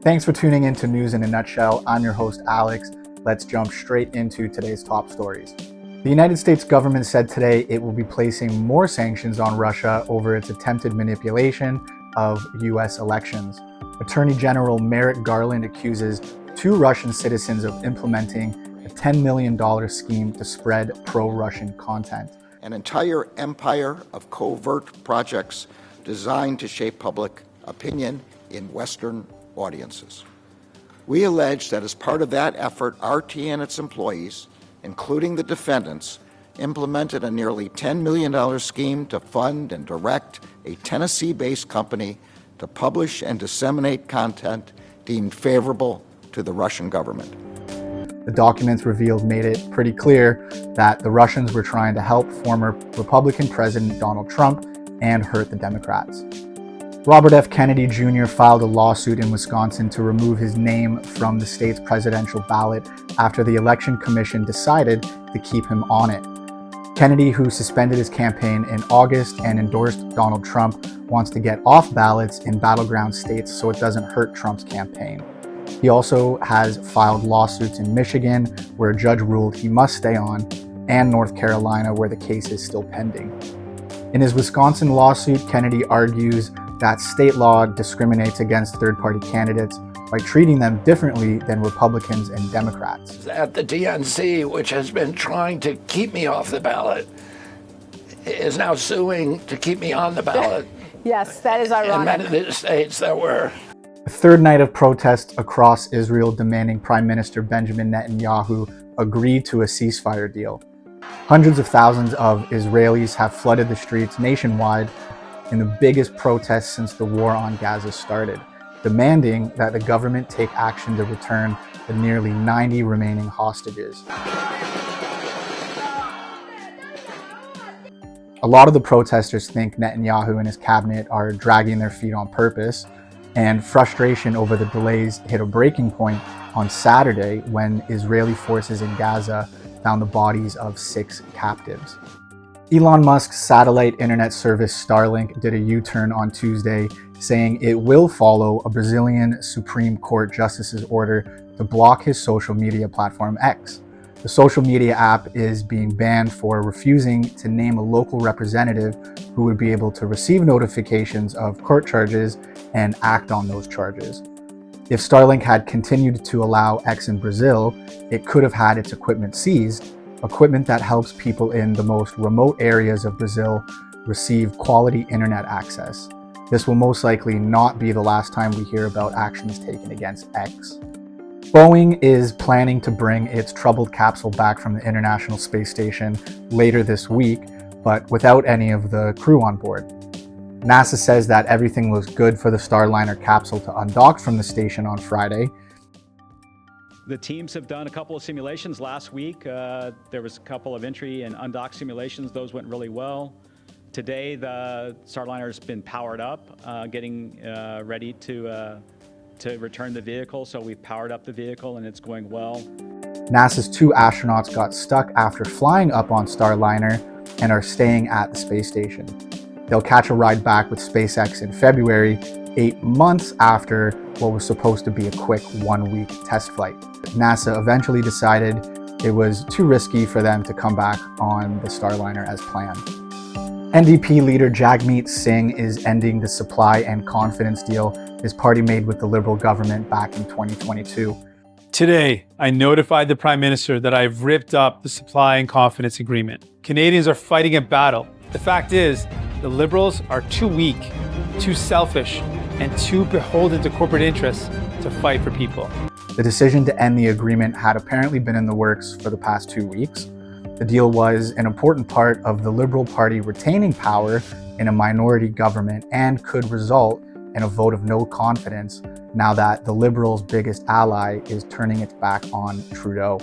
Thanks for tuning in to News in a Nutshell. I'm your host, Alex. Let's jump straight into today's top stories. The United States government said today it will be placing more sanctions on Russia over its attempted manipulation of U.S. elections. Attorney General Merrick Garland accuses two Russian citizens of implementing a $10 million scheme to spread pro-Russian content. An entire empire of covert projects designed to shape public opinion in Western audiences. We allege that as part of that effort, RT and its employees, including the defendants, implemented a nearly $10 million scheme to fund and direct a Tennessee-based company to publish and disseminate content deemed favorable to the Russian government. The documents revealed made it pretty clear that the Russians were trying to help former Republican President Donald Trump and hurt the Democrats. Robert F. Kennedy Jr. filed a lawsuit in Wisconsin to remove his name from the state's presidential ballot after the Election Commission decided to keep him on it. Kennedy, who suspended his campaign in August and endorsed Donald Trump, wants to get off ballots in battleground states so it doesn't hurt Trump's campaign. He also has filed lawsuits in Michigan, where a judge ruled he must stay on, and North Carolina, where the case is still pending. In his Wisconsin lawsuit, Kennedy argues that state law discriminates against third-party candidates by treating them differently than Republicans and Democrats. That the DNC, which has been trying to keep me off the ballot, is now suing to keep me on the ballot. Yes, that is ironic. In many of the states that were. A third night of protests across Israel demanding Prime Minister Benjamin Netanyahu agree to a ceasefire deal. Hundreds of thousands of Israelis have flooded the streets nationwide in the biggest protest since the war on Gaza started, demanding that the government take action to return the nearly 90 remaining hostages. A lot of the protesters think Netanyahu and his cabinet are dragging their feet on purpose, and frustration over the delays hit a breaking point on Saturday when Israeli forces in Gaza found the bodies of 6 captives. Elon Musk's satellite internet service Starlink did a U-turn on Tuesday, saying it will follow a Brazilian Supreme Court justice's order to block his social media platform X. The social media app is being banned for refusing to name a local representative who would be able to receive notifications of court charges and act on those charges. If Starlink had continued to allow X in Brazil, it could have had its equipment seized, equipment that helps people in the most remote areas of Brazil receive quality internet access. This will most likely not be the last time we hear about actions taken against X. Boeing is planning to bring its troubled capsule back from the International Space Station later this week, but without any of the crew on board. NASA says that everything looks good for the Starliner capsule to undock from the station on Friday. The teams have done a couple of simulations last week. There was a couple of entry and undock simulations. Those went really well. Today, the Starliner's been powered up, getting ready to return the vehicle. So we've powered up the vehicle and it's going well. NASA's 2 astronauts got stuck after flying up on Starliner and are staying at the space station. They'll catch a ride back with SpaceX in February, 8 months after what was supposed to be a quick 1-week test flight. NASA eventually decided it was too risky for them to come back on the Starliner as planned. NDP leader Jagmeet Singh is ending the supply and confidence deal his party made with the Liberal government back in 2022. Today, I notified the Prime Minister that I've ripped up the supply and confidence agreement. Canadians are fighting a battle. The fact is, the Liberals are too weak, too selfish, and too beholden to corporate interests to fight for people. The decision to end the agreement had apparently been in the works for the past 2 weeks. The deal was an important part of the Liberal Party retaining power in a minority government and could result in a vote of no confidence now that the Liberals' biggest ally is turning its back on Trudeau.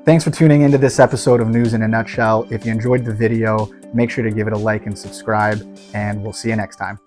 Thanks for tuning into this episode of News in a Nutshell. If you enjoyed the video, make sure to give it a like and subscribe, and we'll see you next time.